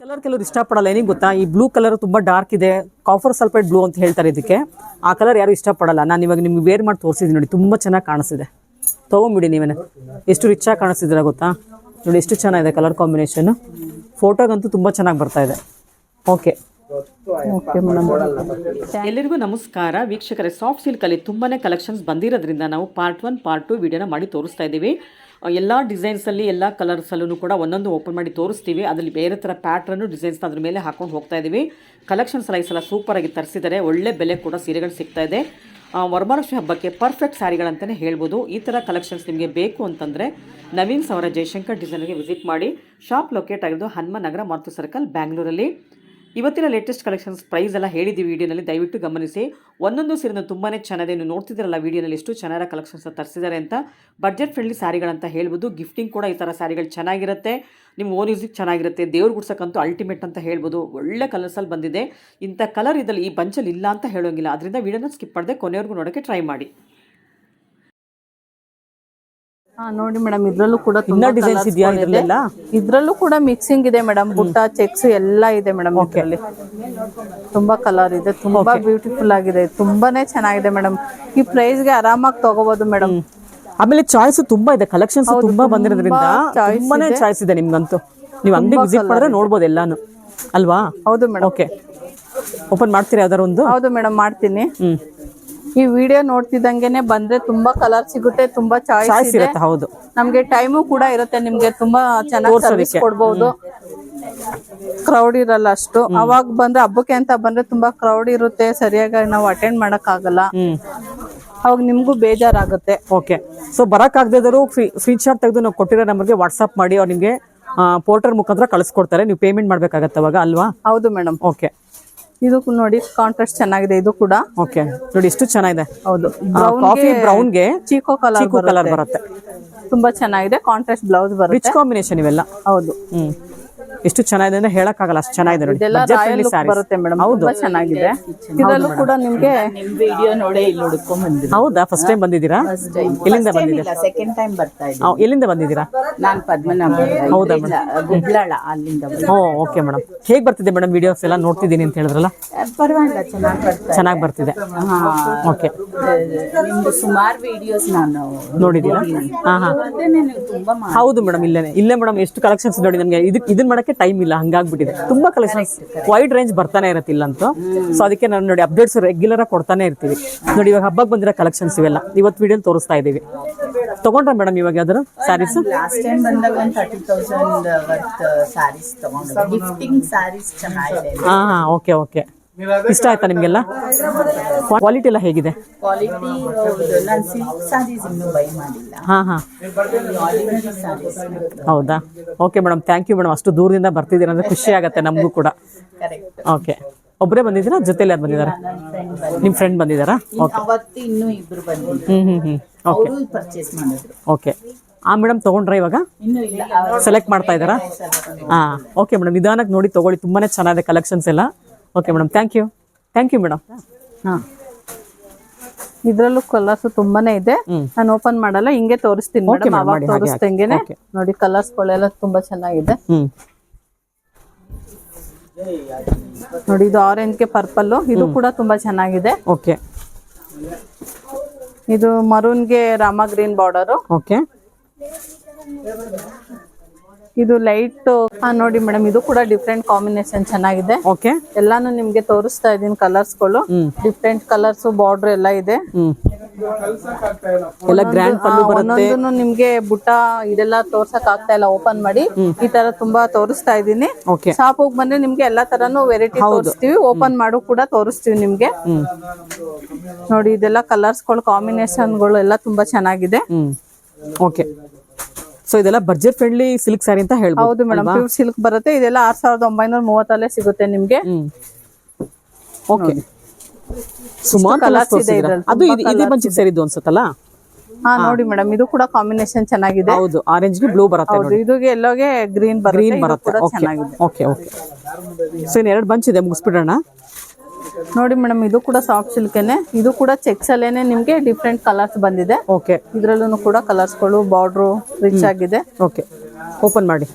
Colour ಕೆಲವರು ಇಷ್ಟಪಡಲ್ಲ. ಏನಿಗೆ ಗೊತ್ತಾ, ಈ ಬ್ಲೂ ಕಲರ್ ತುಂಬಾ ಡಾರ್ಕ್ ಇದೆ, ಕಾಫರ್ ಸಲ್ಫೇಟ್ ಬ್ಲೂ ಅಂತ ಹೇಳ್ತಾರೆ ಇದಕ್ಕೆ. ಆ ಕಲರ್ ಯಾರು ಇಷ್ಟಪಡಲ್ಲ. ನಾನು ಇವಾಗ ನಿಮ್ಗೆ ವೇರ್ ಮಾಡಿ ತೋರಿಸಿದ್ದೀನಿ ನೋಡಿ, ತುಂಬಾ ಚೆನ್ನಾಗಿ ಕಾಣಿಸ್ತಿದೆ. ತೊಗೊಂಬಿಡಿ ನೀವೇನೆ. ಎಷ್ಟು ರಿಚ್ ಆಗಿ ಕಾಣಿಸ್ತಿದ್ದೀರಾ ಗೊತ್ತಾ ನೋಡಿ, ಎಷ್ಟು ಚೆನ್ನಾಗಿದೆ ಕಲರ್ ಕಾಂಬಿನೇಷನ್. ಫೋಟೋಗಂತೂ ತುಂಬಾ ಚೆನ್ನಾಗಿ ಬರ್ತಾ ಇದೆ. ಓಕೆ ಎಲ್ಲರಿಗೂ ನಮಸ್ಕಾರ ವೀಕ್ಷಕರೇ. ಸಾಫ್ಟ್ ಸಿಲ್ಕಲ್ಲಿ ತುಂಬಾ ಕಲೆಕ್ಷನ್ಸ್ ಬಂದಿರೋದ್ರಿಂದ ನಾವು ಪಾರ್ಟ್ 1 ಪಾರ್ಟ್ 2 ವಿಡಿಯೋನ ಮಾಡಿ ತೋರಿಸ್ತಾ ಇದ್ದೀವಿ. ಎಲ್ಲ ಡಿಸೈನ್ಸಲ್ಲಿ ಎಲ್ಲ ಕಲರ್ಸಲ್ಲೂ ಕೂಡ ಒಂದೊಂದು ಓಪನ್ ಮಾಡಿ ತೋರಿಸ್ತೀವಿ. ಅದರಲ್ಲಿ ಬೇರೆ ಥರ ಪ್ಯಾಟ್ರನ್ನು ಡಿಸೈನ್ಸ್ನ ಅದ್ರ ಮೇಲೆ ಹಾಕೊಂಡು ಹೋಗ್ತಾ ಇದ್ದೀವಿ. ಕಲೆಕ್ಷನ್ಸ್ ಎಲ್ಲ ಈ ಸಲ ಸೂಪರಾಗಿ ತರಿಸಿದ್ದಾರೆ. ಒಳ್ಳೆ ಬೆಲೆ ಕೂಡ ಸೀರೆಗಳು ಸಿಗ್ತಾ ಇದೆ. ವರಮಹಾಲಕ್ಷ್ಮಿ ಹಬ್ಬಕ್ಕೆ ಪರ್ಫೆಕ್ಟ್ ಸ್ಯಾರಿಗಳಂತಲೇ ಹೇಳ್ಬೋದು. ಈ ಥರ ಕಲೆಕ್ಷನ್ಸ್ ನಿಮಗೆ ಬೇಕು ಅಂತಂದರೆ ನವೀನ್ ಸವರ ಜಯಶಂಕರ್ ಡಿಸೈನ್ಗೆ ವಿಸಿಟ್ ಮಾಡಿ. ಶಾಪ್ ಲೊಕೇಟ್ ಆಗಿದ್ದು ಹನುಮ ನಗರ ಮಾರುತಿ ಸರ್ಕಲ್, ಬ್ಯಾಂಗ್ಳೂರಲ್ಲಿ. ಇವತ್ತಿನ ಲೇಟೆಸ್ಟ್ ಕಲೆಕ್ಷನ್ಸ್ ಪ್ರೈಸ್ ಎಲ್ಲ ಹೇಳಿದ್ದೀವಿ ವಿಡಿಯೋನಲ್ಲಿ, ದಯವಿಟ್ಟು ಗಮನಿಸಿ. ಒಂದೊಂದು ಸೀರೆನೂ ತುಂಬಾ ಚೆನ್ನಾಗಿದೆ. ನೀವು ನೋಡ್ತಿದ್ದೀರಲ್ಲ ವಿಡಿಯೋನಲ್ಲಿ ಎಷ್ಟು ಚೆನ್ನಾಗಿ ಕಲೆಕ್ಷನ್ಸ್ ತರಿಸಿದ್ದಾರೆ ಅಂತ. ಬಡ್ಜೆಟ್ ಫ್ರೆಂಡ್ಲಿ ಸ್ಯಾರಿಗಳಂತ ಹೇಳ್ಬೋದು. ಗಿಫ್ಟಿಂಗ್ ಕೂಡ ಈ ಥರ ಸ್ಯಾರಿಗಳು ಚೆನ್ನಾಗಿರುತ್ತೆ. ನಿಮ್ಮ ಓನ್ ಯೂಸಿಗೆ ಚೆನ್ನಾಗಿರುತ್ತೆ. ದೇವ್ರು ಗುಡ್ಸಕ್ಕಂತೂ ಅಲ್ಟಿಮೇಟ್ ಅಂತ ಹೇಳ್ಬೋದು. ಒಳ್ಳೆ ಕಲರ್ಸಲ್ಲಿ ಬಂದಿದೆ. ಇಂಥ ಕಲರ್ ಇದ್ದಲ್ಲಿ ಈ ಬಂಚಲ್ಲಿ ಇಲ್ಲ ಅಂತ ಹೇಳೋಂಗಿಲ್ಲ. ಅದರಿಂದ ವಿಡಿಯೋನ ಸ್ಕಿಪ್ ಮಾಡದೆ ಕೊನೆವರೆಗೂ ನೋಡೋಕ್ಕೆ ಟ್ರೈ ಮಾಡಿ. ನೋಡಿ ಮೇಡಮ್, ಇದ್ರಲ್ಲೂ ಕೂಡ ಡಿಸೈನ್ಸ್ ಇದೆಯಾ? ಇದ್ರಲ್ಲೂ ಕೂಡ ಮಿಕ್ಸಿಂಗ್ ಇದೆ ಮೇಡಮ್. ಬುಟ್ಟ, ಚೆಕ್ಸ್ ಎಲ್ಲ ಇದೆ ಮೇಡಮ್. ಇದರಲ್ಲಿ ತುಂಬಾ ಕಲರ್ ಇದೆ, ತುಂಬಾ ಬ್ಯೂಟಿಫುಲ್ ಆಗಿದೆ, ತುಂಬಾನೇ ಚೆನ್ನಾಗಿದೆ ಮೇಡಮ್. ಈ ಪ್ರೈಸ್ ಗೆ ಆರಾಮಾಗಿ ತಗೋಬಹುದು ಮೇಡಮ್. ಆಮೇಲೆ ಚಾಯ್ಸ್ ತುಂಬಾ ಇದೆ, ಕಲೆಕ್ಷನ್ಸ್ ತುಂಬಾ ಬಂದಿರೋದ್ರಿಂದ ತುಂಬಾನೇ ಚಾಯ್ಸ್ ಇದೆ ನಿಮ್ಗಂತೂ. ನೀವು ಅಂಗಡಿ ವಿಸಿಟ್ ಮಾಡಿದ್ರೆ ನೋಡ್ಬೋದು ಎಲ್ಲಾನು ಅಲ್ವಾ? ಹೌದು ಮೇಡಮ್. ಓಕೆ, ಓಪನ್ ಮಾಡ್ತೀರಾ ಯಾವ್ದಾರು ಒಂದು? ಹೌದು ಮೇಡಮ್, ಮಾಡ್ತೀನಿ. ಈ ವಿಡಿಯೋ ನೋಡ್ತಿದ್ದಂಗೆನೆ ಬಂದ್ರೆ ತುಂಬಾ ಕಲರ್ ಸಿಗುತ್ತೆ, ತುಂಬಾ ಚಾಯ್ಸ್ ಇರುತ್ತೆ. ಹೌದು, ನಮ್ಗೆ ಟೈಮು ಕೂಡ ಇರುತ್ತೆ. ನಿಮ್ಗೆ ತುಂಬಾ ಚೆನ್ನಾಗಿ ಸರ್ವಿಸ್ ಕೊಡ್ಬಹುದು. ಕ್ರೌಡ್ ಇರಲ್ಲ ಅಷ್ಟು. ಅವಾಗ ಬಂದ್ರೆ ಹಬ್ಬಕ್ಕೆ ಅಂತ ಬಂದ್ರೆ ತುಂಬಾ ಕ್ರೌಡ್ ಇರುತ್ತೆ, ಸರಿಯಾಗಿ ನಾವು ಅಟೆಂಡ್ ಮಾಡಕ್ ಆಗಲ್ಲ. ಅವಾಗ ನಿಮ್ಗೂ ಬೇಜಾರಾಗುತ್ತೆ. ಓಕೆ, ಸೊ ಬರಕ್ ಆಗದಿದ್ರು ಸ್ಕ್ರೀನ್ ಶಾಟ್ ತೆಗೆದು ನಾವು ಕೊಟ್ಟಿರೋ ನಂಬರ್ಗೆ ವಾಟ್ಸ್ಆಪ್ ಮಾಡಿ ಅವ್ರು ನಿಮ್ಗೆ ಪೋರ್ಟರ್ ಮುಖಾಂತರ ಕಳಿಸ್ಕೊಡ್ತಾರೆ. ನೀವು ಪೇಮೆಂಟ್ ಮಾಡ್ಬೇಕಾಗತ್ತೆ ಅವಾಗ, ಅಲ್ವಾ? ಹೌದು ಮೇಡಮ್. ಓಕೆ, ಇದು ನೋಡಿ ಕಾಂಟ್ರಾಸ್ಟ್ ಚೆನ್ನಾಗಿದೆ. ಇದು ಕೂಡ ಓಕೆ ನೋಡಿ ಎಷ್ಟು ಚೆನ್ನಾಗಿದೆ. ಹೌದು, ಕಾಫಿ ಬ್ರೌನ್ ಗೆ ಚೀಕೋ ಕಲರ್ ಬರುತ್ತೆ. ತುಂಬಾ ಚೆನ್ನಾಗಿದೆ. ಕಾಂಟ್ರಾಸ್ಟ್ ಬ್ಲೌಸ್ ಬರುತ್ತೆ. ರಿಚ್ ಕಾಂಬಿನೇಷನ್ ಇವೆಲ್ಲ. ಹೌದು, ಎಷ್ಟು ಚೆನ್ನಾಗಿದೆ ಅಂದ್ರೆ ಹೇಳಕ್ ಆಗಲ್ಲ, ಅಷ್ಟು ಚೆನ್ನಾಗಿದೆ ನೋಡಿ. ಬರುತ್ತೆ ಮೇಡಮ್. ತುಂಬಾ ಚೆನ್ನಾಗಿದೆ. ಇದರಲ್ಲೂ ಕೂಡ ನಿಮ್ಗೆ ವಿಡಿಯೋ ನೋಡಿ ಇಲ್ಲಿ ಹುಡುಕೊಂಡ್ ಬಂದಿದ್ದೀನಿ. ಹೌದಾ? ಫಸ್ಟ್ ಟೈಮ್ ಬಂದಿದ್ದೀರಾ? ಎಲ್ಲಿಂದ ಬಂದಿದ್ದೀರಾ? ಸೆಕೆಂಡ್ ಟೈಮ್ ಬರ್ತಾ ಇದ್ದೀನಿ. ಎಲ್ಲಿಂದ ಬಂದಿದ್ದೀರಾ? ನಾನು ಪದ್ಮನಾಭ, ಹೌದಾ ಗುಬ್ಲಾಳ, ಅಲ್ಲಿಂದ. Okay madam. ಹೇಗ್ ಬರ್ತಿದೆ ಮೇಡಮ್ ವಿಡಿಯೋಸ್ ಎಲ್ಲ? ನೋಡ್ತಿದ್ದೀನಿ ಅಂತ ಹೇಳಿದ್ರಲ್ಲ. ಪರವಾಗಿಲ್ಲ, ಚೆನ್ನಾಗಿ ಬರ್ತಿದೆ. ಓಕೆ, ನಿಮ್ದು ಸುಮಾರು ವಿಡಿಯೋಸ್ ನಾನು ನೋಡಿದ್ದೀರಾ? ತುಂಬಾ. ಹೌದು ಮೇಡಮ್, ಇಲ್ಲೇ ಮೇಡಮ್ ಎಷ್ಟು ಕಲೆಕ್ಷನ್ಸ್ ನೋಡಿ. ನಮ್ಗೆ ಇದನ್ನ ಮಾಡಕ್ಕೆ ಟೈಮ್ ಇಲ್ಲ, ಹಂಗಾಗ್ಬಿಟ್ಟಿದೆ. ತುಂಬಾ ಕಲೆಕ್ಷನ್ಸ್ ವೈಡ್ ರೇಂಜ್ ಬರ್ತಾನೆ ಇರತ್ತಿಲ್ಲ ಅಂತ. ಸೊ ಅದಕ್ಕೆ ನಾನು ನೋಡಿ ಅಪ್ಡೇಟ್ಸ್ ರೆಗ್ಯುಲರ್ ಆಗಿ ಕೊಡ್ತಾನೆ ಇರ್ತೀವಿ. ನೋಡಿ ಇವಾಗ ಹಬ್ಬಕ್ಕೆ ಬಂದಿರೋ ಕಲೆಕ್ಷನ್ಸ್ ಇವೆಲ್ಲ ಇವತ್ತು ವಿಡಿಯೋ ತೋರಿಸ್ತಾ ಇದೀವಿ. ತಗೊಂಡ್ರ ಮೇಡಮ್ ಇವಾಗ ಯಾವ್ದಾರು ಸ್ಯಾರೀಸ್? ಲಾಸ್ಟ್ ಟೈಮ್ ಬಂದಾಗ ಒಂದು 30,000 ವರ್ತ್ ಸ್ಯಾರೀಸ್ ತಗೊಂಡು, ಗಿಫ್ಟಿಂಗ್ ಸ್ಯಾರೀಸ್ ಚೆನ್ನಾಗಿದೆ. ಓಕೆ ಓಕೆ, ಇಷ್ಟ ಆಯ್ತಾ ನಿಮ್ಗೆಲ್ಲ? ಕ್ವಾಲಿಟಿ ಎಲ್ಲ ಹೇಗಿದೆ? ಕ್ವಾಲಿಟಿ ನಾನು ಸಿಲ್ಕ್ ಸ್ಯಾರೀಸ್ ಇನ್ನೂ ಬೈ ಮಾಡಿಲ್ಲ. Ordinary sarees. ಹೌದಾ? Okay madam, thank you madam. ಅಷ್ಟು ದೂರದಿಂದ ಬರ್ತಿದ್ದೀರಾ ಅಂದ್ರೆ ಖುಷಿ ಆಗುತ್ತೆ ನಮಗೂ ಕೂಡ. ಓಕೆ, ಒಬ್ಬರೇ ಬಂದಿದ್ದೀರಾ? ಜೊತೆಲಿ ಯಾರು ಬಂದಿದ್ದಾರಾ? ನಿಮ್ಮ ಫ್ರೆಂಡ್ ಬಂದಿದ್ದಾರಾ? ಅವತ್ತು ಇನ್ನೂ ಇಬ್ರು ಬಂದಿದ್ರು. ಅವರು ಪರ್ಚೇಸ್ ಮಾಡಿದ್ರು. ಓಕೆ, ಮೇಡಮ್ ತಗೊಂಡ್ರ ಇವಾಗ? ಇನ್ನೂ ಇಲ್ಲ, ಸೆಲೆಕ್ಟ್ ಮಾಡ್ತಾ ಇದ್ದಾರಾ? ಓಕೆ ಮೇಡಮ್, ನಿಧಾನಕ್ಕೆ ನೋಡಿ ತಗೊಳ್ಳಿ. ತುಂಬಾನೇ ಚೆನ್ನಾಗಿದೆ ಕಲೆಕ್ಷನ್ಸ್ ಎಲ್ಲ. Okay madam, thank you madam. ಇದ್ರಲ್ಲೂ ಕಲರ್ಸ್ ತುಂಬಾನೇ ಇದೆ. ನಾನು ಓಪನ್ ಮಾಡಲ್ಲ, ಹಿಂಗೆ ತೋರಿಸ್ತೀನಿ ಮೇಡಮ್. ಅವಾಗ ತೋರಿಸ್ದಂಗೆನೆ ನೋಡಿ ಕಲರ್ಸ್ ಗಳೆಲ್ಲ ತುಂಬಾ ಚೆನ್ನಾಗಿದೆ. ನೋಡಿ ಇದು ಆರೆಂಜ್ ಗೆ ಪರ್ಪಲ್, ಇದು ಕೂಡ ತುಂಬಾ ಚೆನ್ನಾಗಿದೆ. ಓಕೆ, ಇದು ಮರೂನ್ ಗೆ ರಾಮ ಗ್ರೀನ್ ಬಾರ್ಡರ್. ಓಕೆ, ಇದು ಲೈಟ್. ನೋಡಿ ಮೇಡಮ್, ಇದು ಕೂಡ ಡಿಫ್ರೆಂಟ್ ಕಾಂಬಿನೇಷನ್ ಚೆನ್ನಾಗಿದೆ. ಓಕೆ, ಎಲ್ಲಾನು ನಿಮ್ಗೆ ತೋರಿಸ್ತಾ ಇದೀನಿ ಕಲರ್ಸ್ ಗಳು. ಡಿಫ್ರೆಂಟ್ ಕಲರ್ಸ್, ಬಾರ್ಡರ್ ಎಲ್ಲ ಇದೆ. ಎಲ್ಲ ಗ್ರ್ಯಾಂಡ್ ಪಲ್ಲು ಬರುತ್ತೆ. ಒಂದೊಂದು ನಿಮ್ಗೆ ಬುಟ್ಟ ಇದೆಲ್ಲ ತೋರ್ಸಕ್ ಆಗ್ತಾ ಇಲ್ಲ ಓಪನ್ ಮಾಡಿ. ಈ ತರ ತುಂಬಾ ತೋರಿಸ್ತಾ ಇದೀನಿ. ಶಾಪ್ ಹೋಗಿ ಬಂದ್ರೆ ನಿಮ್ಗೆ ಎಲ್ಲಾ ತರನು ವೆರೈಟಿ ತೋರಿಸ್ತೀವಿ. ಓಪನ್ ಮಾಡು ಕೂಡ ತೋರಿಸ್ತೀವಿ ನಿಮ್ಗೆ. ನೋಡಿ ಇದೆಲ್ಲ ಕಲರ್ಸ್ ಗಳು, ಕಾಂಬಿನೇಷನ್ ಗಳು ಎಲ್ಲ ತುಂಬಾ ಚೆನ್ನಾಗಿದೆ. ಓಕೆ, ಸೊ ಇದೆಲ್ಲ ಬಡ್ಜೆಟ್ ಫ್ರೆಂಡ್ಲಿ ಸಿಲ್ಕ್ ಸ್ಯಾರಿ ಅಂತ ಹೇಳ್ಬೋದು. ಹೌದು ಮೇಡಮ್, ಪ್ಯೂರ್ ಸಿಲ್ಕ್ ಬರುತ್ತೆ. ಇದೆಲ್ಲ 6,930 ಸಿಗುತ್ತೆ ನಿಮ್ಗೆ. ಓಕೆ, ಸುಮಾರು ಕಲರ್ಸ್ ಇದೆ. ಅದು ಇದೇ ಬಂಚಿಗೆ ಸೇರಿದ್ದು ಅನ್ಸುತ್ತಲ್ಲ? ನೋಡಿ ಮೇಡಮ್, ಇದು ಕೂಡ ಕಾಂಬಿನೇಷನ್ ಚೆನ್ನಾಗಿದೆ. ಹೌದು, ಆರೆಂಜ್ ಗೆ ಬ್ಲೂ ಬರುತ್ತೆ. ಹೌದು, ಇದುಗೆ ಎಲ್ಲೋಗೆ ಗ್ರೀನ್ ಬರುತ್ತೆ. ಚೆನ್ನಾಗಿದೆ. ಓಕೆ ಓಕೆ, ಸೊ ಇನ್ನು 2 ಬಂಚ್ ಇದೆ, ಮುಗಿಸ್ಬಿಡೋಣ. ನೋಡಿ ಮೇಡಮ್, ಇದು ಕೂಡ ಸಾಫ್ಟ್ ಸಿಲ್ಕೇನೆ. ಇದು ಕೂಡ ಚೆಕ್ಸ್ ಅಲ್ಲೇನೆ ನಿಮ್ಗೆ ಡಿಫ್ರೆಂಟ್ ಕಲರ್ಸ್ ಬಂದಿದೆ. ಓಕೆ, ಇದ್ರಲ್ಲೂ ಕೂಡ ಕಲರ್ಸ್ ಗಳು, ಬಾರ್ಡರ್ ರಿಚ್ ಆಗಿದೆ. ಓಕೆ, ಓಪನ್ ಮಾಡಿ.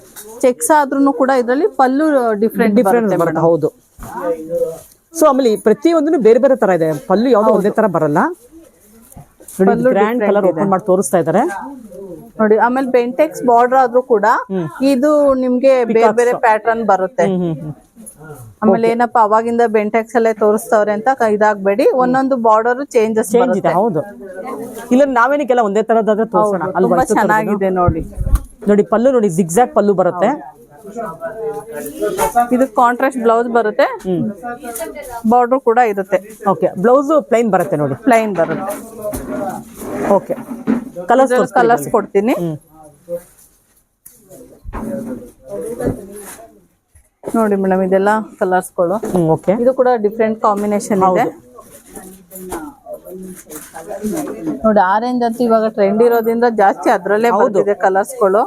ಚೆಕ್ಸ್ ಆದ್ರೂ ಕೂಡ ಇದ್ರಲ್ಲಿ ಪಲ್ಲು ಡಿಫ್ರೆಂಟ್ ಬರುತ್ತೆ. ಹೌದು. ಸೊ ಆಮೇಲೆ ಪ್ರತಿಯೊಂದನ್ನು ಬೇರೆ ಬೇರೆ ತರ ಇದೆ, ಪಲ್ಲು ಯಾವ್ದು ಒಂದೇ ತರ ಬರಲ್ಲ. ಗ್ರ್ಯಾಂಡ್ ಕಲರ್ ಓಪನ್ ಮಾಡಿ ತೋರಿಸ್ತಾ ಇದಾರೆ ನೋಡಿ. ಆಮೇಲೆ ಬೆಂಟೆಕ್ಸ್ ಬಾರ್ಡರ್ ಆದ್ರೂ ಕೂಡ ಇದು ನಿಮ್ಗೆ ಬೇರೆ ಬೇರೆ ಪ್ಯಾಟರ್ನ್ ಬರುತ್ತೆ. ಆಮೇಲೆ ಏನಪ್ಪಾ ಅವಾಗಿಂದ ಬೆಂಟೆಕ್ಸ್ ಅಲ್ಲೇ ತೋರಿಸ್ತವ್ರೆ ಅಂತ ಇದಾಗ್ಬೇಡಿ, ಒಂದೊಂದು ಬಾರ್ಡರ್ ಚೇಂಜಸ್ ಇದೆ. ಹೌದು, ಇಲ್ಲ ನಾವೇನಕ್ಕೆಲ್ಲ ಒಂದೇ ತರದಾದ್ರೆ ತೋರಿಸೋಣ ಅಲ್ವಾ. ತುಂಬಾ ಚೆನ್ನಾಗಿದೆ ನೋಡಿ. ನೋಡಿ ಪಲ್ಲು ನೋಡಿ, ಜಿಗ್ಜಾಗ್ ಪಲ್ಲು ಬರುತ್ತೆ. ಇದು ಕಾಂಟ್ರಾಸ್ಟ್ ಬ್ಲೌಸ್ ಬರುತ್ತೆ, ಬಾರ್ಡರ್ ಕೂಡ ಇರುತ್ತೆ. ಓಕೆ, ಬ್ಲೌಸ್ ಪ್ಲೈನ್ ಬರುತ್ತೆ ನೋಡಿ, ಪ್ಲೈನ್ ಬರುತ್ತೆ. ಓಕೆ, ಕಲರ್ಸ್ ಕೊಡ್ತೀನಿ ನೋಡಿ ಮೇಡಮ್. ಇದೆಲ್ಲ ಕಲರ್ಸ್ಗಳು. ಓಕೆ, ಇದು ಕೂಡ ಡಿಫ್ರೆಂಟ್ ಕಾಂಬಿನೇಷನ್ ಇದೆ ನೋಡಿ. ಆರೆಂಜ್ ಅಂತ ಇವಾಗ ಟ್ರೆಂಡ್ ಇರೋದ್ರಿಂದ ಜಾಸ್ತಿ ಅದ್ರಲ್ಲೇ ಬಂದಿದೆ ಕಲರ್ಸ್ಗಳು.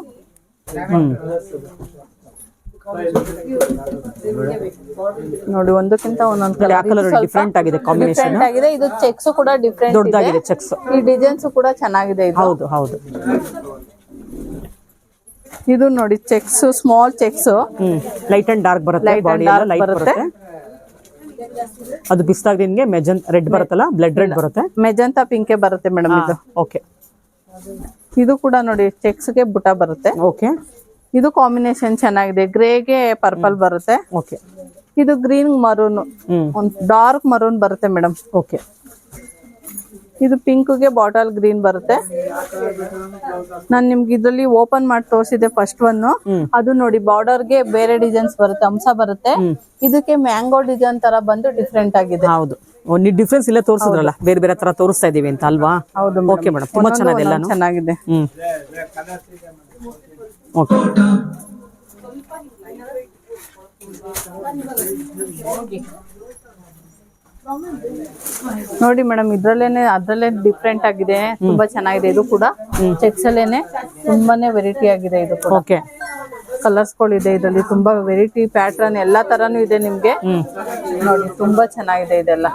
ನೋಡಿ ಒಂದಕ್ಕಿಂತ ಒಂದೊಂದು ಕಲರ್ ಡಿಫರೆಂಟ್ ಆಗಿದೆ, ಕಾಂಬಿನೇಷನ್ ಆಗಿದೆ. ಇದು ಚೆಕ್ಸ್ ಕೂಡ ಡಿಫರೆಂಟ್ ದೊಡ್ಡದಾಗಿದೆ, ಚೆಕ್ಸ್. ಈ ಡಿಸೈನ್ಸ್ ಕೂಡ ಚೆನ್ನಾಗಿದೆ ಇದು. ಹೌದು ಹೌದು. ಇದು ನೋಡಿ cheques, small cheques, light and dark ಬರುತ್ತೆ, ಬಾಡಿ ಎಲ್ಲ ಲೈಟ್ ಬರುತ್ತೆ. ಅದು ಪಿಸ್ತಾ ಗ್ರೀನ್ ಗೆ ರೆಡ್ ಬರುತ್ತಲ್ಲ, ಬ್ಲಡ್ ರೆಡ್ ಬರುತ್ತೆ, ಮೆಜಂತಾ ಪಿಂಕ್ ಬರುತ್ತೆ ಮೇಡಮ್ ಇದು. ಓಕೆ, ಇದು ಕೂಡ ನೋಡಿ ಚೆಕ್ಸ್ ಗೆ ಬುಟ್ಟ ಬರುತ್ತೆ. ಓಕೆ, ಇದು ಕಾಂಬಿನೇಷನ್ ಚೆನ್ನಾಗಿದೆ, ಗ್ರೇಗೆ ಪರ್ಪಲ್ ಬರುತ್ತೆ. ಓಕೆ, ಇದು ಗ್ರೀನ್ ಮರೂನ್, ಒಂದು ಡಾರ್ಕ್ ಮರೂನ್ ಬರುತ್ತೆ ಮೇಡಮ್. ಓಕೆ, ಇದು ಪಿಂಕ್ ಗೆ ಬಾಟಲ್ ಗ್ರೀನ್ ಬರುತ್ತೆ. ನಾನು ನಿಮ್ಗೆ ಇದ್ರಲ್ಲಿ ಓಪನ್ ಮಾಡಿ ತೋರಿಸಿದೆ ಫಸ್ಟ್ ಒನ್. ಅದು ನೋಡಿ ಬಾರ್ಡರ್ ಗೆ ಬೇರೆ ಡಿಸೈನ್ಸ್ ಬರುತ್ತೆ, ಅಂಶ ಬರುತ್ತೆ. ಇದಕ್ಕೆ ಮ್ಯಾಂಗೋ ಡಿಸೈನ್ ತರ ಬಂದು ಡಿಫ್ರೆಂಟ್ ಆಗಿದೆ. ಹೌದು, ಒಂದು ಡಿಫ್ರೆನ್ಸ್ ಇಲ್ಲೇ ತೋರಿಸಿದ್ರಲ್ಲ, ಬೇರೆ ಬೇರೆ ತರ ತೋರಿಸ್ತಾ ಇದೀವಿ ಅಂತ ಅಲ್ವಾ. ಹೌದು. ಓಕೆ ಮೇಡಮ್, ತುಂಬಾ ಚೆನ್ನಾಗಿದೆ, ಚೆನ್ನಾಗಿದೆ. ಓಕೆ, ನೋಡಿ ಮೇಡಮ್, ಅದ್ರಲ್ಲೇ ಡಿಫ್ರೆಂಟ್ ಆಗಿದೆ, ತುಂಬಾ ಚೆನ್ನಾಗಿದೆ. ಇದು ಕೂಡ ಚೆಕ್ಸ್ ಅಲ್ಲೇನೆ ತುಂಬಾನೇ ವೆರೈಟಿ ಆಗಿದೆ ಇದು ಕೂಡ. ಓಕೆ, ಕಲರ್ಸ್ ಗಳು ಇದೆ ಇದರಲ್ಲಿ, ತುಂಬಾ ವೆರೈಟಿ ಪ್ಯಾಟರ್ನ್ ಎಲ್ಲಾ ತರಾನು ಇದೆ ನಿಮ್ಗೆ. ನೋಡಿ ತುಂಬಾ ಚೆನ್ನಾಗಿದೆ ಇದೆಲ್ಲ.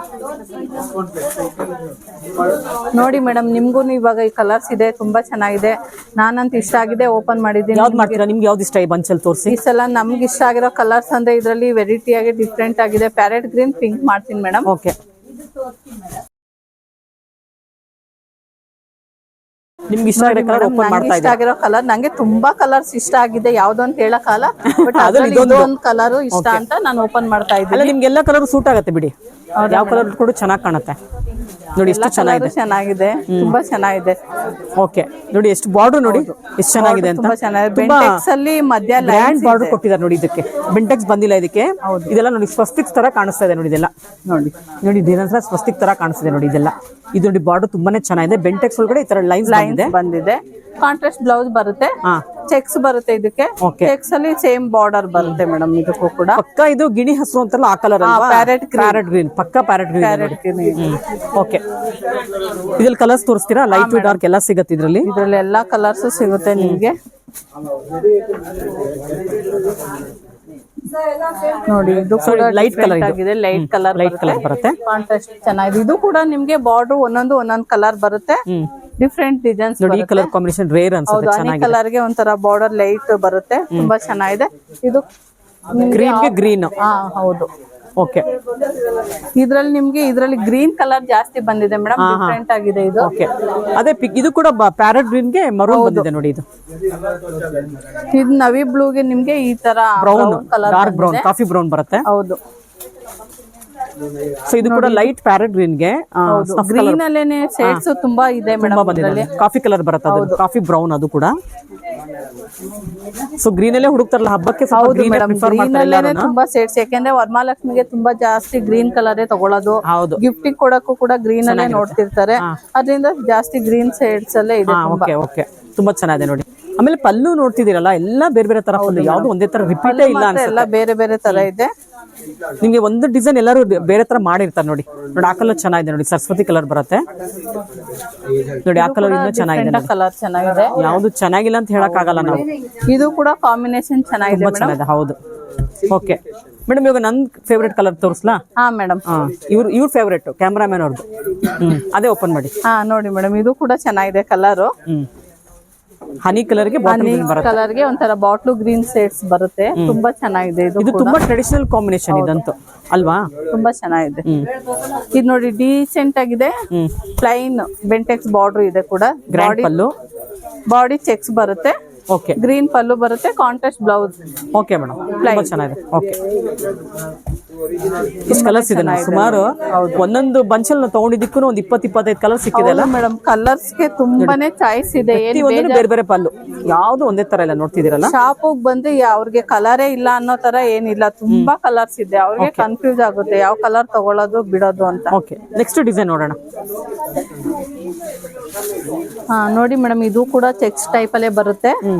ನೋಡಿ ಮೇಡಮ್, ನಿಮ್ಗೂ ಇವಾಗ ಈ ಕಲರ್ಸ್ ಇದೆ, ತುಂಬಾ ಚೆನ್ನಾಗಿದೆ. ನಾನಂತ ಇಷ್ಟ ಆಗಿದೆ, ಓಪನ್ ಮಾಡಿದ್ದೀನಿ. ಯಾವ್ದು ಮಾಡ್ತೀರಾ? ನಿಮ್ಗೆ ಯಾವ್ದು ಇಷ್ಟ ಬಂಚಲ್ಲಿ ತೋರಿಸಿ. ಈ ಸಲ ನಮ್ಗೆ ಇಷ್ಟ ಆಗಿರೋ ಕಲರ್ಸ್ ಅಂದ್ರೆ ಇದರಲ್ಲಿ ವೆರೈಟಿ ಆಗಿ ಡಿಫ್ರೆಂಟ್ ಆಗಿದೆ. ಪ್ಯಾರೆಟ್ ಗ್ರೀನ್ ಪಿಂಕ್ ಮಾಡ್ತೀನಿ ಮೇಡಮ್. ಓಕೆ, ನಿಮ್ಗೆ ಇಷ್ಟ ಆಗಿರೋ ಕಲರ್ ಓಪನ್ ಮಾಡ್ತಾ ಇದ್ದೀನಿ. ಇಷ್ಟ ಆಗಿರೋ ಕಲರ್ ನಂಗೆ ತುಂಬಾ ಕಲರ್ಸ್ ಇಷ್ಟ ಆಗಿದೆ, ಯಾವ್ದು ಅಂತ ಹೇಳಕ್ಕಾಗಲ್ಲ. ಬಟ್ ಅದ್ರಲ್ಲಿ ಇದೊಂದು ಕಲರ್ ಇಷ್ಟ ಅಂತ ನಾನು ಓಪನ್ ಮಾಡ್ತಾ ಇದ್ದೀನಿ. ನಿಮ್ಗೆಲ್ಲ ಕಲರ್ ಸೂಟ್ ಆಗುತ್ತೆ ಬಿಡಿ, ಯಾವ ಕಲರ್ ಕೂಡ ಚೆನ್ನಾಗಿ ಕಾಣುತ್ತೆ. ನೋಡಿ ಎಷ್ಟು ಚೆನ್ನಾಗಿದೆ, ಚೆನ್ನಾಗಿದೆ, ತುಂಬಾ ಚೆನ್ನಾಗಿದೆ. ಓಕೆ, ನೋಡಿ ಎಷ್ಟು ಬಾರ್ಡರ್ ನೋಡಿ ಎಷ್ಟು ಚೆನ್ನಾಗಿದೆ ಅಂತ. ತುಂಬಾ ಚೆನ್ನಾಗಿದೆ. ಬೆಂಟೆಕ್ಸ್ ಅಲ್ಲಿ ಮಧ್ಯ ಗ್ರ್ಯಾಂಡ್ ಬಾರ್ಡರ್ ಕೊಟ್ಟಿದ್ದಾರೆ ನೋಡಿ. ಇದಕ್ಕೆ ಬೆಂಟೆಕ್ಸ್ ಬಂದಿಲ್ಲ ಇದಕ್ಕೆ. ಇದೆಲ್ಲ ನೋಡಿ ಸ್ವಸ್ತಿಕ್ ತರ ಕಾಣಿಸ್ತಾ ಇದೆ ನೋಡಿ. ಇದೆಲ್ಲ ನೋಡಿ ನೋಡಿ ಡಿಸೈನ್ಸ್ ಸ್ವಸ್ತಿಕ್ ತರ ಕಾಣಿಸ್ತಿದೆ ನೋಡಿ. ಇದೆಲ್ಲ ಇದು ನೋಡಿ ಬಾರ್ಡರ್ ತುಂಬಾನೇ ಚೆನ್ನಾಗಿದೆ. ಬೆಂಟೆಕ್ಸ್ ಒಳಗಡೆ ಈ ತರ ಲೈನ್ಸ್ ಬಂದಿದೆ. ಕಾಂಟ್ರಾಸ್ಟ್ ಬ್ಲೌಸ್ ಬರುತ್ತೆ, ಚೆಕ್ಸ್ ಬರುತ್ತೆ ಇದಕ್ಕೆ. ಚೆಕ್ಸ್ ಅಲ್ಲಿ ಸೇಮ್ ಬಾರ್ಡರ್ ಬರುತ್ತೆ ಮೇಡಮ್ ಇದಕ್ಕೂ ಕೂಡ. ಪಕ್ಕ ಇದು ಗಿಣಿ ಹಸು ಅಂತಾರಲ್ಲ ಆ ಕಲರ್ ಅಲ್ವಾ? ಪ್ಯಾರೆಟ್ ಗ್ರೀನ್, ಪಕ್ಕ ಪ್ಯಾರೆಟ್ ಗ್ರೀನ್. ಓಕೆ, ಇದ್ರಲ್ಲಿ ಕಲರ್ಸ್ ತೋರಿಸ್ತೀರಾ? ಲೈಟ್ ಡಾರ್ಕ್ ಎಲ್ಲ ಸಿಗುತ್ತೆ ಇದರಲ್ಲಿ. ಇದರಲ್ಲಿ ಎಲ್ಲಾ ಕಲರ್ಸ್ ಸಿಗುತ್ತೆ ನಿಮ್ಗೆ. ನೋಡಿ ಇದು ಕೂಡ ಲೈಟ್ ಕಲರ್ ಆಗಿದೆ, ಲೈಟ್ ಕಲರ್ ಬರುತ್ತೆ. ಕಾಂಟ್ರಾಸ್ಟ್ ಚೆನ್ನಾಗಿದೆ. ಇದು ಕೂಡ ನಿಮ್ಗೆ ಬಾರ್ಡರ್ ಒಂದೊಂದು ಕಲರ್ ಬರುತ್ತೆ, ಡಿಫ್ರೆಂಟ್ ಡಿಸೈನ್ಸ್. ನೋಡಿ ಈ ಕಲರ್ ಕಾಂಬಿನೇಷನ್ ರೇರ್ ಅನ್ಸುತ್ತೆ, ಚೆನ್ನಾಗಿದೆ. ಕಲರ್ ಗೆ ಒಂಥರ ಬಾರ್ಡರ್ ಲೈಟ್ ಬರುತ್ತೆ, ತುಂಬಾ ಚೆನ್ನಾಗಿದೆ. ಇದು ಗ್ರೀನ್ ಗೆ ಗ್ರೀನ್. ಹೌದು. ಓಕೆ, ಇದ್ರಲ್ಲಿ ಗ್ರೀನ್ ಕಲರ್ ಜಾಸ್ತಿ ಬಂದಿದೆ ಮೇಡಮ್, ಡಿಫ್ರೆಂಟ್ ಆಗಿದೆ ಇದು. ಓಕೆ, ಅದೇ ಇದು ಕೂಡ ಪ್ಯಾರೆಟ್ ಗ್ರೀನ್ ಗೆ ಮರೂನ್ ಬಂದಿದೆ ನೋಡಿ. ಇದು ನವಿ ಬ್ಲೂ ಗೆ ನಿಮ್ಗೆ ಈ ತರ brown, dark brown, coffee brown ಬರುತ್ತೆ. ಹೌದು. ಸೊ ಇದು ಕೂಡ ಲೈಟ್ ಪ್ಯಾರೆಟ್ ಗ್ರೀನ್ ಗೆ ಗ್ರೀನ್ ಅಲ್ಲೇನೆ ಶೇಡ್ಸ್ ತುಂಬಾ ಇದೆ ಮೇಡಮ್. ಬಂದಿದೆ ಕಾಫಿ ಕಲರ್ ಬರುತ್ತೆ, ಅದು ಕಾಫಿ ಬ್ರೌನ್ ಅದು ಕೂಡ. ಸೊ ಗ್ರೀನ್ ಅಲ್ಲೇ ಹುಡುಕ್ತಾರಲ್ಲ ಹಬ್ಬಕ್ಕೆ. ಗ್ರೀನ್ ಅಲ್ಲೇನೆ ತುಂಬಾ ಶೇಡ್ಸ್, ಯಾಕೆಂದ್ರೆ ವರಮಹಾಲಕ್ಷ್ಮಿಗೆ ತುಂಬಾ ಜಾಸ್ತಿ ಗ್ರೀನ್ ಕಲರ್ ತಗೊಳ್ಳೋದು. ಗಿಫ್ಟ್ ಕೊಡಕ್ಕೂ ಕೂಡ ಗ್ರೀನ್ ಅಲ್ಲೇ ನೋಡ್ತಿರ್ತಾರೆ, ಅದರಿಂದ ಜಾಸ್ತಿ ಗ್ರೀನ್ ಶೇಡ್ಸ್ ಅಲ್ಲೇ ಇದೆ. ಓಕೆ, ತುಂಬಾ ಚೆನ್ನಾಗಿದೆ ನೋಡಿ. ಆಮೇಲೆ ಪಲ್ಲು ನೋಡ್ತಿದ್ದೀರಲ್ಲ, ಎಲ್ಲ ಬೇರೆ ಬೇರೆ ತರ ಪಲ್ಲು, ಯಾವ್ದು ಒಂದೇ ತರ ರಿಪೀಟ್ ಇಲ್ಲ ಅನ್ಸುತ್ತೆ. ಎಲ್ಲ ಬೇರೆ ಬೇರೆ ತರ ಇದೆ. ನಿಮ್ಗೆ ಒಂದು ಡಿಸೈನ್ ಎಲ್ಲರೂ ಬೇರೆ ತರ ಮಾಡಿರ್ತಾರೆ ನೋಡಿ. ನೋಡಿ ಆ ಕಲರ್ ಚೆನ್ನಾಗಿದೆ ನೋಡಿ, ಸರಸ್ವತಿ ಕಲರ್ ಬರುತ್ತೆ ನೋಡಿ. ಆ ಕಲರ್ ಇನ್ನೂ ಚೆನ್ನಾಗಿದೆ, ಕಲರ್ ಚೆನ್ನಾಗಿದೆ. ಯಾವ್ದು ಚೆನ್ನಾಗಿಲ್ಲ ಅಂತ ಹೇಳಕ್ ಆಗಲ್ಲ ನಾವು. ಇದು ಕೂಡ ಕಾಂಬಿನೇಷನ್ ಚೆನ್ನಾಗಿದೆ. ಹೌದು. ಓಕೆ ಮೇಡಮ್, ಇವಾಗ ನನ್ ಫೇವ್ರೆಟ್ ಕಲರ್ ತೋರಿಸ್ಲಾ? ಹಾ ಮೇಡಮ್, ಇವ್ರ ಫೇವ್ರೆಟ್ ಕ್ಯಾಮ್ರಾಮನ್ ಅವ್ರದ್ದು. ಅದೇ ಓಪನ್ ಮಾಡಿ. ನೋಡಿ ಮೇಡಮ್, ಇದು ಕೂಡ ಚೆನ್ನಾಗಿದೆ ಕಲರ್. ಹನಿ ಕಲರ್ಗೆ ಬಾಟಲ್ ಹನಿ ಗ್ರೀನ್ ಬರುತ್ತೆ. ಕಲರ್ಗೆ ಒಂಥರ ಬಾಟ್ಲು ಗ್ರೀನ್ ಶೇಡ್ಸ್ ಬರುತ್ತೆ. ತುಂಬಾ ಚೆನ್ನಾಗಿದೆ ಇದು ಇದು ತುಂಬಾ ಟ್ರೆಡಿಷನಲ್ ಕಾಂಬಿನೇಷನ್ ಇದಂತೂ ಅಲ್ವಾ? ತುಂಬಾ ಚೆನ್ನಾಗಿದೆ. ಇದು ನೋಡಿ ಡೀಸೆಂಟ್ ಆಗಿದೆ. ಪ್ಲೈನ್ ಬೆಂಟೆಕ್ಸ್ ಬಾರ್ಡರ್ ಇದೆ ಕೂಡ. ಗ್ರ್ಯಾಂಡ್ ಪಲ್ಲು, ಬಾಡಿ ಚೆಕ್ಸ್ ಬರುತ್ತೆ. ಓಕೆ, ಗ್ರೀನ್ ಪಲ್ಲು ಬರುತ್ತೆ. Contrast blouse. ಓಕೆ ಮೇಡಮ್, ತುಂಬಾ ಚೆನ್ನಾಗಿದೆ. ಓಕೆ, ಇಷ್ಟು ಕಲರ್ಸ್ ಇದೆ ಸುಮಾರು. ಒಂದೊಂದು ಬಂಚಲ್ಲಿ ನಾವು ತಗೊಂಡಿದ್ದಕ್ಕೂ ಒಂದು 20-25 ಕಲರ್ ಸಿಕ್ಕಿದೆ ಅಲ್ಲ ಮೇಡಮ್? ಕಲರ್ಸ್ ಗೆ ತುಂಬಾನೇ ಚಾಯ್ಸ್ ಇದೆ. ಒಂದೊಂದು ಬೇರೆ ಬೇರೆ ಪಲ್ಲು, ಯಾವ್ದು ಒಂದೇ ತರ ಇಲ್ಲ. ನೋಡ್ತಿದ್ದೀರಲ್ಲ, ಶಾಪ್ ಬಂದ್ರೆ ಅವ್ರಿಗೆ ಕಲರೇ ಇಲ್ಲ ಅನ್ನೋ ತರ ಏನಿಲ್ಲ. ತುಂಬಾ ಕಲರ್ಸ್ ಇದೆ. ಅವ್ರಿಗೆ ಕನ್ಫ್ಯೂಸ್ ಆಗುತ್ತೆ ಯಾವ ಕಲರ್ ತಗೊಳ್ಳೋದು ಬಿಡೋದು ಅಂತ. ಓಕೆ, ನೆಕ್ಸ್ಟ್ ಡಿಸೈನ್ ನೋಡೋಣ. ಹಾ ನೋಡಿ ಮೇಡಮ್, ಇದು ಕೂಡ ಚೆಕ್ಸ್ ಟೈಪ್ ಅಲ್ಲೇ ಬರುತ್ತೆ.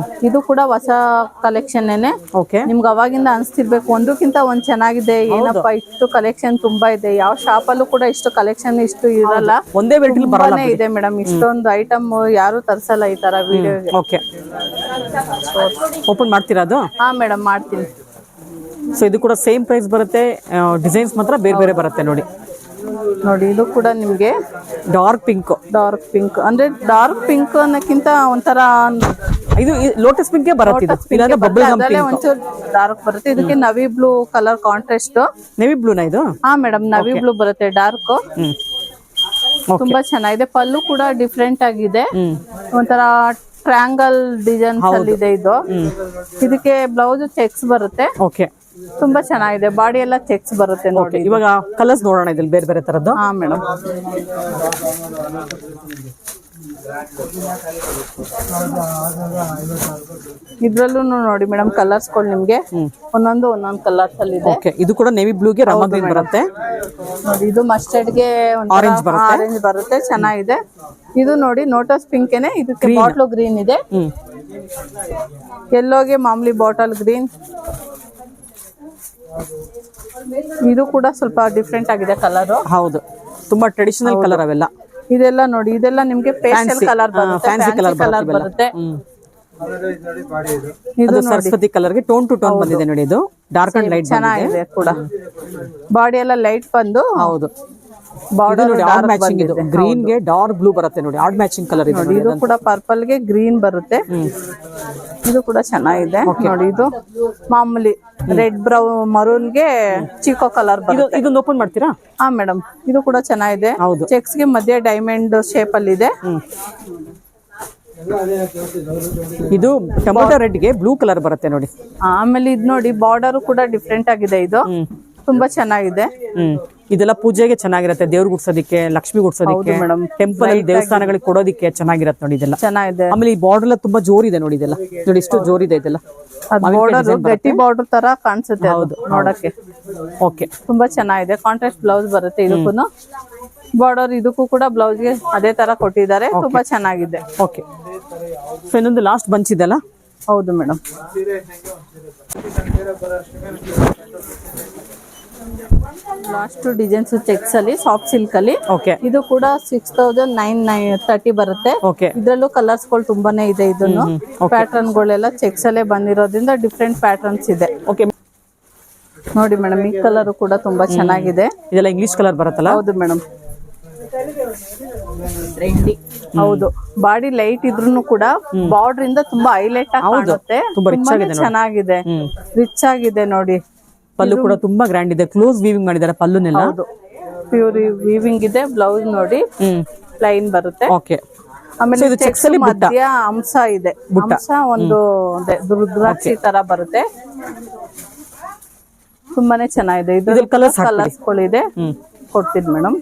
ಇದು ಕೂಡ ಹೊಸ ಕಲೆಕ್ಷನ್. ಓಕೆ, ನಿಮ್ಗೆ ಅವಾಗಿಂದ ಅನ್ಸ್ತಿರ್ಬೇಕು ಒಂದಕ್ಕಿಂತ ಒಂದ್ ಚೆನ್ನಾಗಿದೆ. ಏನಪ್ಪಾ ಇಷ್ಟು ಕಲೆಕ್ಷನ್ ತುಂಬಾ ಇದೆ. ಯಾವ ಶಾಪ್ ಅಲ್ಲೂ ಕೂಡ ಇಷ್ಟು ಕಲೆಕ್ಷನ್ ಇಷ್ಟು ಇರಲ್ಲ. ಒಂದೇ ವೆರೈಟಿ ತುಂಬಾನೇ ಇದೆ ಮೇಡಮ್. ಇಷ್ಟೊಂದು ಐಟಮ್ ಯಾರು ತರ್ಸಲ್ಲ ಈ ತರ ವಿಡಿಯೋಗೆ. ಓಕೆ, ಓಪನ್ ಮಾಡ್ತೀರಾ ಅದು? ಹಾ ಮೇಡಮ್, ಮಾಡ್ತೀನಿ. ಸೊ ಇದು ಕೂಡ ಸೇಮ್ ಪ್ರೈಸ್ ಬರುತ್ತೆ. ಡಿಸೈನ್ಸ್ ಮಾತ್ರ ಬೇರೆ ಬೇರೆ ಬರುತ್ತೆ ನೋಡಿ. ನೋಡಿ ಇದು ಕೂಡ ನಿಮ್ಗೆ ಡಾರ್ಕ್ ಪಿಂಕ್ ಅಂದ್ರೆ ಡಾರ್ಕ್ ಪಿಂಕ್ ಅನ್ನಕ್ಕಿಂತ ಒಂಥರ ಇದು ಲೋಟಸ್ ಪಿಂಕ್ ಬರುತ್ತೆ. ಇದು ಬಬಲ್ ಗಮ್ ಪಿಂಕ್, ಒಂಚೂರು ಡಾರ್ಕ್ ಬರುತ್ತೆ. ಇದಕ್ಕೆ ನವಿ ಬ್ಲೂ ಕಲರ್ ಕಾಂಟ್ರಾಸ್ಟ್. ನೆವಿ ಬ್ಲೂನಾ ಇದು? ಹಾ ಮೇಡಮ್, ನವಿ ಬ್ಲೂ ಬರುತ್ತೆ ಡಾರ್ಕ್. ತುಂಬಾ ಚೆನ್ನಾಗಿದೆ. ಪಲ್ಲು ಕೂಡ ಡಿಫ್ರೆಂಟ್ ಆಗಿದೆ. ಒಂಥರ ಟ್ರ್ಯಾಂಗಲ್ ಡಿಸೈನ್ಸ್ ಅಲ್ಲಿ ಇದೆ ಇದು. ಇದಕ್ಕೆ ಬ್ಲೌಸ್ ಚೆಕ್ಸ್ ಬರುತ್ತೆ. ಓಕೆ, ತುಂಬಾ ಚೆನ್ನಾಗಿದೆ. ಬಾಡಿ ಎಲ್ಲ ಚೆಕ್ಸ್ ಬರುತ್ತೆ ನೋಡಿ. ಇವಾಗ ಕಲರ್ಸ್ ನೋಡೋಣ ಇದ್ರಲ್ಲಿ ಬೇರೆ ಬೇರೆ ತರದ್ದು. ಹಾ ಮೇಡಮ್, ಇದ್ರಲ್ಲೂ ನೋಡಿ ಮೇಡಮ್ ಕಲರ್ಸ್ ಗಳು ನಿಮ್ಗೆ ಒಂದೊಂದು ಕಲರ್ಸ್ ಅಲ್ಲಿ ಇದೆ. ಓಕೆ, ಇದು ಕೂಡ ನೇವಿ ಬ್ಲೂಗೆ ರಾಮ ಗ್ರೀನ್ ಬರುತ್ತೆ ನೋಡಿ. ಇದು ಮಸ್ಟರ್ಡ್ ಗೆ ಆರೆಂಜ್ ಬರುತ್ತೆ. ಚೆನ್ನಾಗಿದೆ. ಇದು ನೋಡಿ ನೋಟಸ್ ಪಿಂಕ್ ಏನೆ. ಇದಕ್ಕೆ ಬಾಟ್ಲು ಗ್ರೀನ್ ಇದೆ. ಯೆಲ್ಲೋಗೆ ಮಾಮೂಲಿ ಬಾಟಲ್ ಗ್ರೀನ್. ಇದು ಕೂಡ ಸ್ವಲ್ಪ ಡಿಫ್ರೆಂಟ್ ಆಗಿದೆ ಕಲರ್. ಹೌದು, ತುಂಬಾ ಟ್ರೆಡಿಷನಲ್ ಕಲರ್ ಅವೆಲ್ಲ. ಇದೆಲ್ಲ ನೋಡಿ, ಇದೆಲ್ಲ ನಿಮ್ಗೆ ಪೇಸ್ಟಲ್ ಕಲರ್ ಬರುತ್ತೆ. ಫ್ಯಾನ್ಸಿ ಕಲರ್ ಬರುತ್ತೆ. ಇದು ಸರಸ್ವತಿ ಕಲರ್ ಗೆ ಟೋನ್ ಟು ಟೋನ್ ಬಂದಿದೆ ನೋಡಿ. ಇದು ಡಾರ್ಕ್ ಅಂಡ್ ಲೈಟ್ ಚೆನ್ನಾಗಿದೆ ಕೂಡ. ಬಾಡಿ ಎಲ್ಲ ಲೈಟ್ ಬಂದು. ಹೌದು, ಬಾರ್ಡರ್ ನೋಡಿ ಆಡ್ ಮ್ಯಾಚಿಂಗ್. ಇದು ಗ್ರೀನ್ ಗೆ ಡಾರ್ಕ್ ಬ್ಲೂ ಬರುತ್ತೆ ನೋಡಿ. ಆಡ್ ಮ್ಯಾಚಿಂಗ್ ಕಲರ್ ಇದೆ ನೋಡಿ. ಇದು ಕೂಡ ಪರ್ಪಲ್ ಗೆ ಗ್ರೀನ್ ಬರುತ್ತೆ. ಇದು ಕೂಡ ಚೆನ್ನಾಗಿದೆ ನೋಡಿ. ಇದು ಮಾಮೂಲಿ ರೆಡ್ ಬ್ರೌನ್ ಮರೂನ್ ಗೆ ಚಿಕೋ ಕಲರ್ ಬರುತ್ತೆ. ಇದನ್ನ ಓಪನ್ ಮಾಡ್ತೀರಾ? ಹಾ ಮೇಡಮ್, ಇದು ಕೂಡ ಚೆನ್ನಾಗಿದೆ. ಚೆಕ್ಸ್ ಗೆ ಮಧ್ಯೆ ಡೈಮಂಡ್ ಶೇಪ್ ಅಲ್ಲಿ ಇದೆ. ಇದು ಟೊಮೆಟೊ ರೆಡ್ ಗೆ ಬ್ಲೂ ಕಲರ್ ಬರುತ್ತೆ ನೋಡಿ. ಆಮೇಲೆ ಇದು ನೋಡಿ ಬಾರ್ಡರ್ ಕೂಡ ಡಿಫ್ರೆಂಟ್ ಆಗಿದೆ. ಇದು ತುಂಬಾ ಚೆನ್ನಾಗಿದೆ. ಇದೆಲ್ಲ ಪೂಜೆಗೆ ಚೆನ್ನಾಗಿರುತ್ತೆ. ದೇವ್ರ ಗುಡ್ಸೋದಿಕ್ಕೆ, ಲಕ್ಷ್ಮಿ ಗುಡ್ಸೋದಿಕ್ಕೆ, ಟೆಂಪಲ್ ಅಲ್ಲಿ ದೇವಸ್ಥಾನಗಳಿಗೆ ಕೊಡೋದಿಕ್ಕೆ ಚೆನ್ನಾಗಿರತ್ತೆ ನೋಡಿ. ಇದೆಲ್ಲ ಚೆನ್ನಾಗಿದೆ. ಆಮೇಲೆ ಈ ಬಾರ್ಡರ್ ಎಲ್ಲ ತುಂಬಾ ಜೋರಿದೆ ನೋಡಿ. ಇದೆಲ್ಲ ನೋಡಿ, ಇಷ್ಟು ಜೋರಿದೆ ಇದೆಲ್ಲ. ಬಾರ್ಡರ್ ಗಟ್ಟಿ ಬಾರ್ಡರ್ ತರ ಕಾಣಿಸುತ್ತೆ. ಹೌದು, ನೋಡಕ್ಕೆ ಓಕೆ, ತುಂಬಾ ಚೆನ್ನಾಗಿದೆ. ಕಾಂಟ್ರಾಸ್ಟ್ ಬ್ಲೌಸ್ ಬರುತ್ತೆ ಇದಕ್ಕೂ. ಬಾರ್ಡರ್ ಇದಕ್ಕೂ ಕೂಡ ಬ್ಲೌಸ್ ಗೆ ಅದೇ ತರ ಕೊಟ್ಟಿದ್ದಾರೆ. ತುಂಬಾ ಚೆನ್ನಾಗಿದೆ. ಓಕೆ, ಸೊ ಇನ್ನೊಂದು ಲಾಸ್ಟ್ ಬಂಚ್ ಇದೆಲ್ಲ. ಹೌದು ಮೇಡಮ್, ಲಾಸ್ಟ್ ಡಿಸೈನ್ಸ್ ಚೆಕ್ಸ್ ಅಲ್ಲಿ ಸಾಫ್ಟ್ ಸಿಲ್ಕ್ ಅಲ್ಲಿ. ಓಕೆ, ಇದು ಕೂಡ 6930 ಬರುತ್ತೆ. ಇದ್ರಲ್ಲೂ ಕಲರ್ಸ್ ಗಳು ತುಂಬಾನೇ ಇದೆ. ಇದನ್ನು ಪ್ಯಾಟರ್ನ್ ಗಳೆಲ್ಲ ಚೆಕ್ಸ್ ಅಲ್ಲೇ ಬಂದಿರೋದ್ರಿಂದ ಡಿಫ್ರೆಂಟ್ ಪ್ಯಾಟರ್ನ್ಸ್ ಇದೆ. ಓಕೆ ನೋಡಿ ಮೇಡಮ್, ಈ ಕಲರ್ ಕೂಡ ತುಂಬಾ ಚೆನ್ನಾಗಿದೆ. ಇದೆಲ್ಲ ಇಂಗ್ಲಿಷ್ ಕಲರ್ ಬರುತ್ತಲ್ಲ? ಹೌದು ಮೇಡಮ್, ಹೌದು. ಬಾಡಿ ಲೈಟ್ ಇದ್ರೂ ಕೂಡ ಬಾರ್ಡರ್ ಇಂದ ತುಂಬಾ ಹೈಲೈಟ್ ಆಗಿ ಕಾಣುತ್ತೆ. ಚೆನ್ನಾಗಿದೆ, ರಿಚ್ ಆಗಿದೆ ನೋಡಿ. ಪಲ್ಲು ಕೂಡ ತುಂಬಾ ಗ್ರ್ಯಾಂಡ್ ಇದೆ. ಕ್ಲೋಸ್ ವೀವಿಂಗ್ ಮಾಡಿದ್ದಾರೆ ಪಲ್ಲುನೆಲ್ಲ. ಹೌದು, ಪ್ಯೂರ್ ವೀವಿಂಗ್ ಇದೆ. ಬ್ಲೌಸ್ ನೋಡಿ ಪ್ಲೈನ್ ಬರುತ್ತೆ. ಓಕೆ, ಆಮೇಲೆ ಚೆಕ್ಸ್ ಅಲ್ಲಿ ಮಧ್ಯ ಅಂಶ ಇದೆ. ಅಂಶ ಒಂದು ರುದ್ರಾಕ್ಷಿ ತರ ಬರುತ್ತೆ. ತುಂಬಾನೇ ಚೆನ್ನಾಗಿದೆ. ಇದು ಕಲರ್ಸ್ ಗಳಿದೆ. ಕೊಡ್ತೀನಿ ಮೇಡಮ್.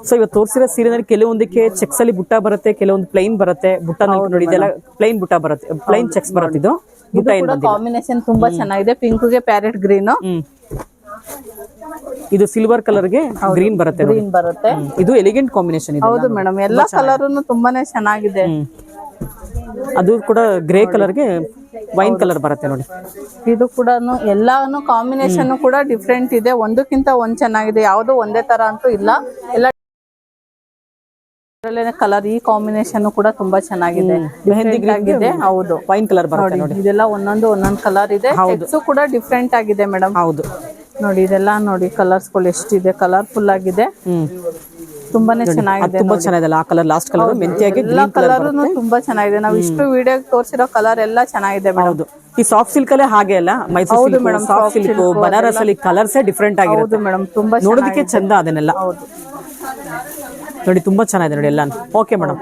ಸೊ ಇವತ್ತು ತೋರಿಸಿರೋ ಸೀರೆನಲ್ಲಿ ಕೆಲವೊಂದಕ್ಕೆ ಚೆಕ್ಸ್ ಅಲ್ಲಿ ಬುಟ್ಟ ಬರುತ್ತೆ, ಕೆಲವೊಂದು ಪ್ಲೈನ್ ಬರುತ್ತೆ. ಬುಟ್ಟ ನೋಡಿ, ಇದೆಲ್ಲ ಪ್ಲೈನ್ ಬುಟ್ಟ ಬರುತ್ತೆ, ಪ್ಲೈನ್ ಚೆಕ್ಸ್ ಬರುತ್ತೆ. ಇದು ಬುಟ್ಟ ಕಾಂಬಿನೇಷನ್ ತುಂಬಾ ಚೆನ್ನಾಗಿದೆ. ಪಿಂಕ್ ಗೆ ಪ್ಯಾರೆಟ್ ಗ್ರೀನ್. ಇದು ಸಿಲ್ವರ್ ಕಲರ್ ಗೆ ಗ್ರೀನ್ ಬರುತ್ತೆ. ಗ್ರೀನ್ ಬರುತ್ತೆ. ಇದು ಎಲಿಗೆಂಟ್ ಕಾಂಬಿನೇಷನ್ ಇದೆ. ಹೌದು ಮೇಡಮ್, ಎಲ್ಲಾ ಕಲರ್ ತುಂಬಾನೇ ಚೆನ್ನಾಗಿದೆ. ಅದು ಕೂಡ ಗ್ರೇ ಕಲರ್ ಗೆ ವೈನ್ ಕಲರ್ ಬರುತ್ತೆ ನೋಡಿ. ಇದು ಕೂಡ ಎಲ್ಲಾನು ಕಾಂಬಿನೇಷನ್ ಕೂಡ ಡಿಫ್ರೆಂಟ್ ಇದೆ. ಒಂದಕ್ಕಿಂತ ಒಂದ್ ಚೆನ್ನಾಗಿದೆ. ಯಾವ್ದು ಒಂದೇ ತರ ಅಂತೂ ಇಲ್ಲ. ಎಲ್ಲ ಕಲರ್ ಈ ಕಾಂಬಿನೇಷನ್ ಕೂಡ ತುಂಬಾ ಚೆನ್ನಾಗಿದೆ. ಮೆಹಂದಿ ಗ್ರೀನ್ ಇದೆ. ಹೌದು, ವೈನ್ ಕಲರ್ ಬರುತ್ತೆ ನೋಡಿ. ಇದೆಲ್ಲ ಒಂದೊಂದು ಕೂಡ ಇದೆ. ಚೆಕ್ಸ್ ಕೂಡ ಡಿಫ್ರೆಂಟ್ ಆಗಿದೆ ಮೇಡಮ್. ಹೌದು ನೋಡಿ, ಇದೆಲ್ಲ ನೋಡಿ ಕಲರ್ಸ್ ಗಳು ಎಷ್ಟಿದೆ. ಕಲರ್ಫುಲ್ ಆಗಿದೆ. ತುಂಬಾನೇ ಚೆನ್ನಾಗಿದೆ. ತುಂಬಾ ಚೆನ್ನಾಗಿದೆ ಆ ಕಲರ್, ಲಾಸ್ಟ್ ಕಲರ್ ಮೆಂತ್ಯಾಗೆ ಎಲ್ಲಾ ಕಲರ್ ತುಂಬಾ ಚೆನ್ನಾಗಿದೆ. ನಾವು ಇಷ್ಟು ವಿಡಿಯೋ ತೋರಿಸಿರೋ ಕಲರ್ ಎಲ್ಲ ಚೆನ್ನಾಗಿದೆ ಮೇಡಮ್. ಹೌದು, ಈ ಸಾಫ್ಟ್ ಸಿಲ್ಕ್ ಅಲ್ಲೇ ಹಾಗೆ ಅಲ್ಲ, Mysuru silk, soft silk, Banaras ಅಲ್ಲಿ ಕಲರ್ಸೇ ಡಿಫ್ರೆಂಟ್ ಆಗಿರುತ್ತೆ ಮೇಡಮ್. ತುಂಬಾ ನೋಡೋದಕ್ಕೆ ಚಂದ ಅದನ್ನೆಲ್ಲ. ನೋಡಿ ತುಂಬಾ ಚೆನ್ನಾಗಿದೆ ನೋಡಿ ಎಲ್ಲ. Okay madam.